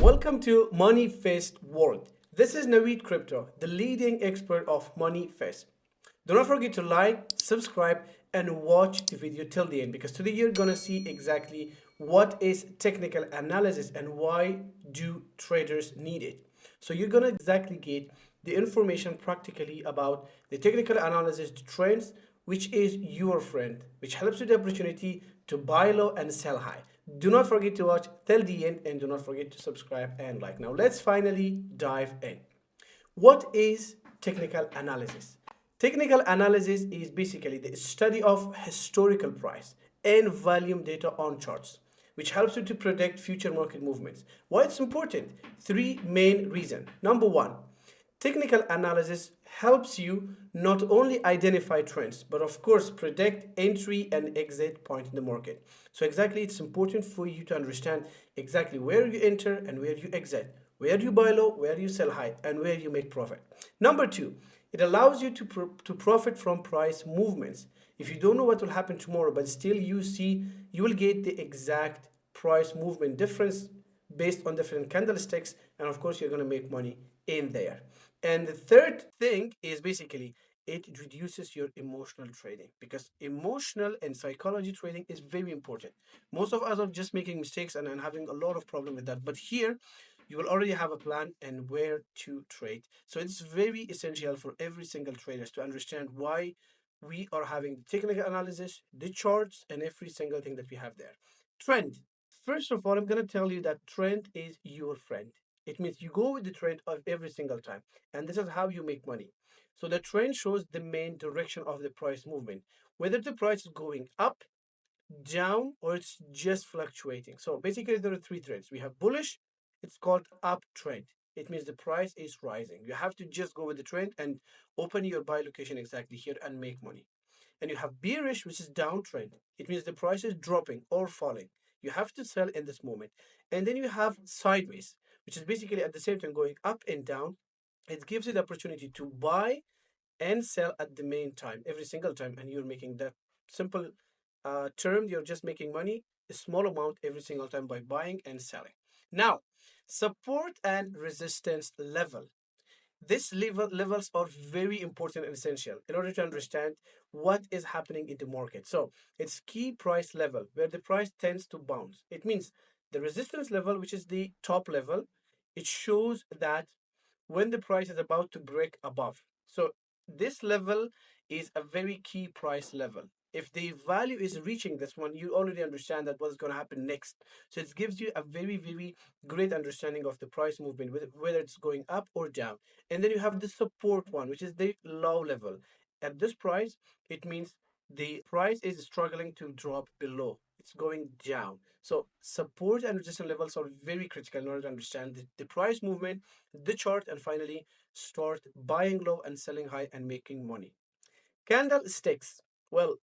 Welcome to Moneyfest World. This is Nawid Crypto, the leading expert of Moneyfest. Do not forget to like, subscribe, and watch the video till the end because today you're gonna see exactly what is technical analysis and why do traders need it. So you're gonna exactly get the information practically about the technical analysis, the trends, which is your friend, which helps you the opportunity to buy low and sell high. Do not forget to watch till the end and do not forget to subscribe and like. Now let's finally dive in. What is technical analysis? Technical analysis is basically the study of historical price and volume data on charts, which helps you to predict future market movements. Why it's important? Three main reasons. Number one, technical analysis helps you not only identify trends, but of course predict entry and exit point in the market. So exactly it's important for you to understand exactly where you enter and where you exit, where you buy low, where you sell high, and where you make profit. Number two, it allows you to profit from price movements. If you don't know what will happen tomorrow, but still you will get the exact price movement difference based on different candlesticks, and of course you're going to make money in there. And the third thing is basically it reduces your emotional trading because emotional and psychology trading is very important. Most of us are just making mistakes and having a lot of problem with that, but here you will already have a plan and where to trade. So it's very essential for every single trader to understand why we are having the technical analysis, the charts, and every single thing that we have there. Trend. First of all, I'm going to tell you that trend is your friend. It means you go with the trend of every single time, and this is how you make money. So the trend shows the main direction of the price movement, whether the price is going up, down, or it's just fluctuating. So basically, there are three trends. We have bullish, it's called uptrend. It means the price is rising. You have to just go with the trend and open your buy location exactly here and make money. And you have bearish, which is downtrend. It means the price is dropping or falling. You have to sell in this moment. And then you have sideways, which is basically at the same time going up and down. It gives you the opportunity to buy and sell at the main time, every single time. And you're making that simple term, you're just making money, a small amount every single time by buying and selling. Now, support and resistance level. Levels are very important and essential in order to understand what is happening in the market. So it's key price level where the price tends to bounce. It means the resistance level, which is the top level, it shows that when the price is about to break above. So this level is a very key price level. If the value is reaching this one, you already understand that what's going to happen next. So it gives you a very, very great understanding of the price movement, whether it's going up or down. And then you have the support one, which is the low level. At this price, it means the price is struggling to drop below. It's going down. So support and resistance levels are very critical in order to understand the price movement, the chart, and finally start buying low and selling high and making money. Candlesticks. Well,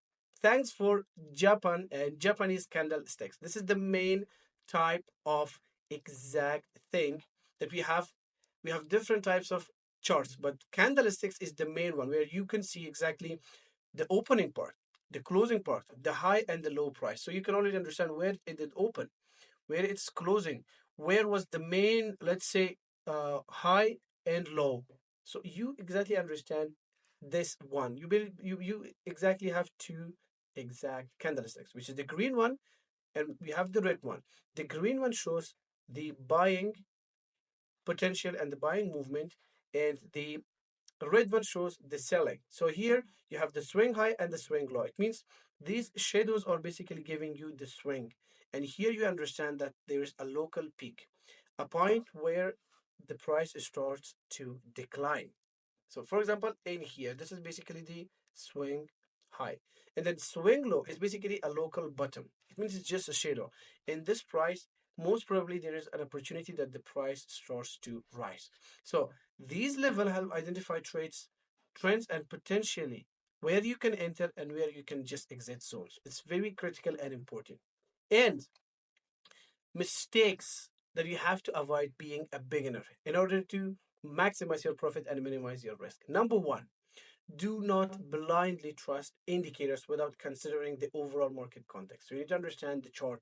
thanks for Japanese candlesticks. This is the main type of exact thing that we have. We have different types of charts, but candlesticks is the main one where you can see exactly the opening part, the closing part, the high and the low price. So you can already understand where it did open, where it's closing, where was the main, let's say, high and low. So you exactly understand this one. You exactly have two exact candlesticks, which is the green one, and we have the red one. The green one shows the buying potential and the buying movement, and the red one shows the selling. So here you have the swing high and the swing low. It means these shadows are basically giving you the swing. And here you understand that there is a local peak, a point where the price starts to decline. So for example, in here, this is basically the swing high. And then swing low is basically a local bottom. It means it's just a shadow. In this price, most probably there is an opportunity that the price starts to rise. So these level help identify trends, and potentially where you can enter and where you can just exit zones. It's very critical and important. And mistakes that you have to avoid being a beginner in order to maximize your profit and minimize your risk. Number one, do not blindly trust indicators without considering the overall market context. So you need to understand the chart,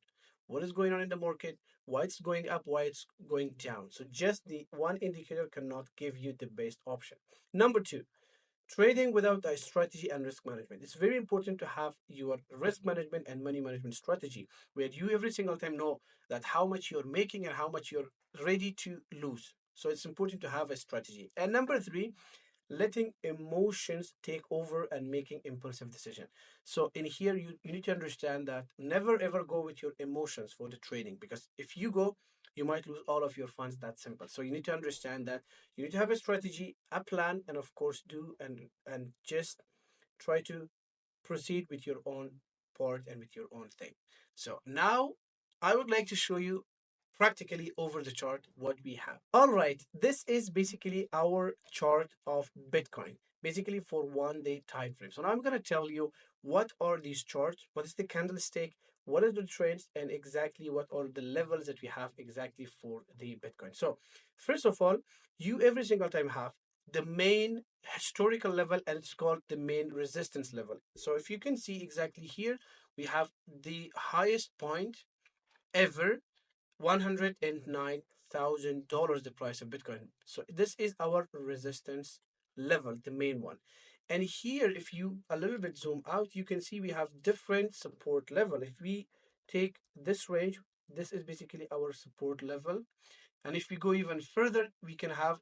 what is going on in the market, why it's going up, why it's going down. So just the one indicator cannot give you the best option. Number two, trading without a strategy and risk management. It's very important to have your risk management and money management strategy where you every single time know that how much you're making and how much you're ready to lose. So it's important to have a strategy. And number three, letting emotions take over and making impulsive decision. So in here you need to understand that never ever go with your emotions for the trading, because if you go, you might lose all of your funds. That simple. So you need to understand that you need to have a strategy, a plan, and of course do and just try to proceed with your own part and with your own thing. So now I would like to show you practically over the chart what we have. All right, this is basically our chart of Bitcoin, basically for 1 day time frame. So now I'm going to tell you what are these charts, what is the candlestick, what are the trends, and exactly what are the levels that we have exactly for the Bitcoin. So first of all, you every single time have the main historical level, and it's called the main resistance level. So if you can see exactly here, we have the highest point ever, $109,000, the price of Bitcoin. So this is our resistance level, the main one. And here, if you a little bit zoom out, you can see we have different support level. If we take this range, this is basically our support level. And if we go even further, we can have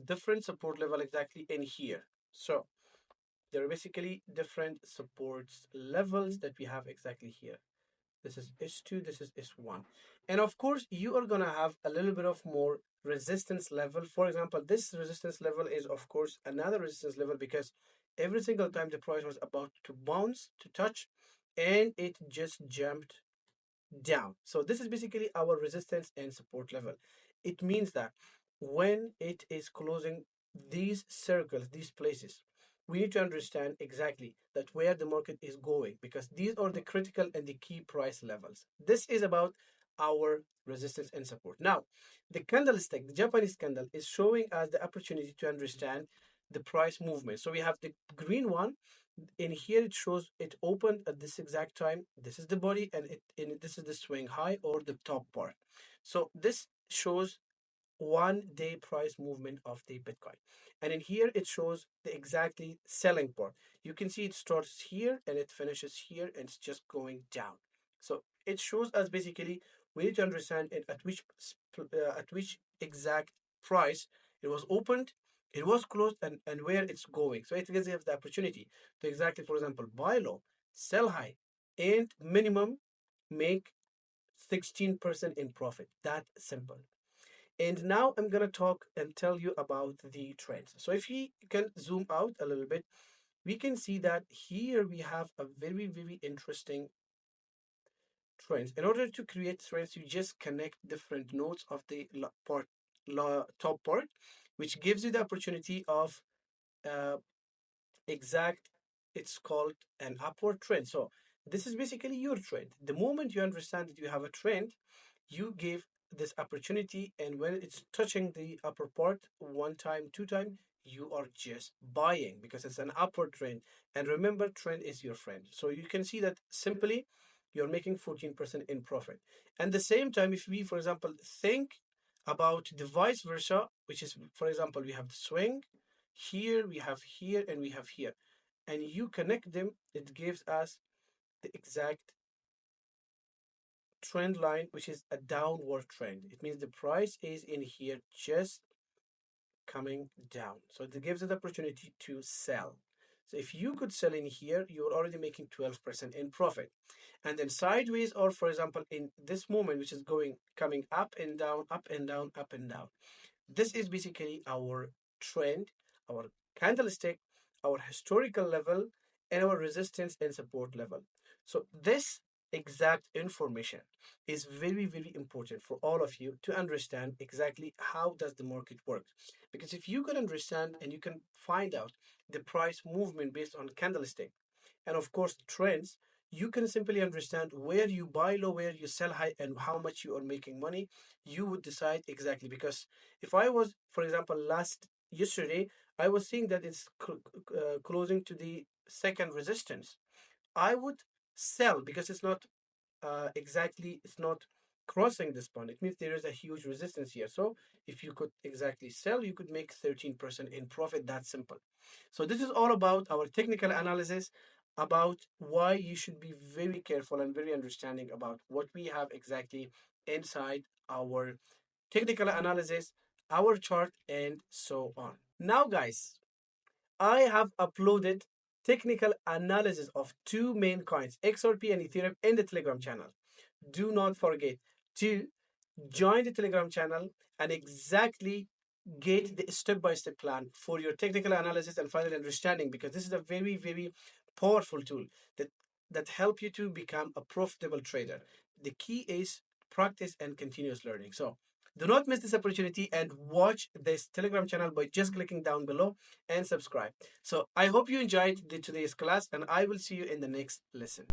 different support level exactly in here. So there are basically different supports levels that we have exactly here. This is S2, this is S1. And of course, you are going to have a little bit of more resistance level. For example, this resistance level is, of course, another resistance level because every single time the price was about to bounce, to touch, and it just jumped down. So this is basically our resistance and support level. It means that when it is closing these circles, these places, we need to understand exactly that where the market is going, because these are the critical and the key price levels. This is about our resistance and support. Now, the candlestick, the Japanese candle, is showing us the opportunity to understand the price movement. So we have the green one. In here it shows it opened at this exact time. This is the body, and this is the swing high or the top part. So this shows 1 day price movement of the Bitcoin. And in here, it shows the exactly selling part. You can see it starts here and it finishes here and it's just going down. So it shows us basically we need to understand at which exact price it was opened, it was closed, and where it's going. So it gives you the opportunity to exactly, for example, buy low, sell high, and minimum make 16% in profit. That simple. And now I'm going to talk and tell you about the trends. So if you can zoom out a little bit, we can see that here we have a very, very interesting trends. In order to create trends, you just connect different nodes of the top part, which gives you the opportunity of uh, exact, it's called an upward trend. So this is basically your trend. The moment you understand that you have a trend, you give this opportunity, and when it's touching the upper part one time, two time, you are just buying because it's an upward trend. And remember, trend is your friend. So you can see that simply you're making 14% in profit. And the same time, if we, for example, think about the vice versa, which is, for example, we have the swing here, we have here, and we have here, and you connect them, it gives us the exact trend line, which is a downward trend. It means the price is in here just coming down. So it gives us the opportunity to sell. So if you could sell in here, you're already making 12% in profit. And then sideways, or for example, in this moment, which is coming up and down, up and down, up and down. This is basically our trend, our candlestick, our historical level, and our resistance and support level. So this exact information is very, very important for all of you to understand exactly how does the market work. Because if you can understand and you can find out the price movement based on candlestick, and of course trends, you can simply understand where you buy low, where you sell high, and how much you are making money. You would decide exactly. Because if I was, for example, yesterday, I was seeing that it's closing to the second resistance, I would sell because it's not exactly, it's not crossing this point. It means there is a huge resistance here. So if you could exactly sell, you could make 13% in profit. That's simple. So this is all about our technical analysis, about why you should be very careful and very understanding about what we have exactly inside our technical analysis, our chart, and so on. Now, guys, I have uploaded technical analysis of two main coins, XRP and Ethereum, in the Telegram channel. Do not forget to join the Telegram channel and exactly get the step-by-step plan for your technical analysis and final understanding, because this is a very, very powerful tool that help you to become a profitable trader. The key is practice and continuous learning. So do not miss this opportunity and watch this Telegram channel by just clicking down below and subscribe. So I hope you enjoyed today's class, and I will see you in the next lesson.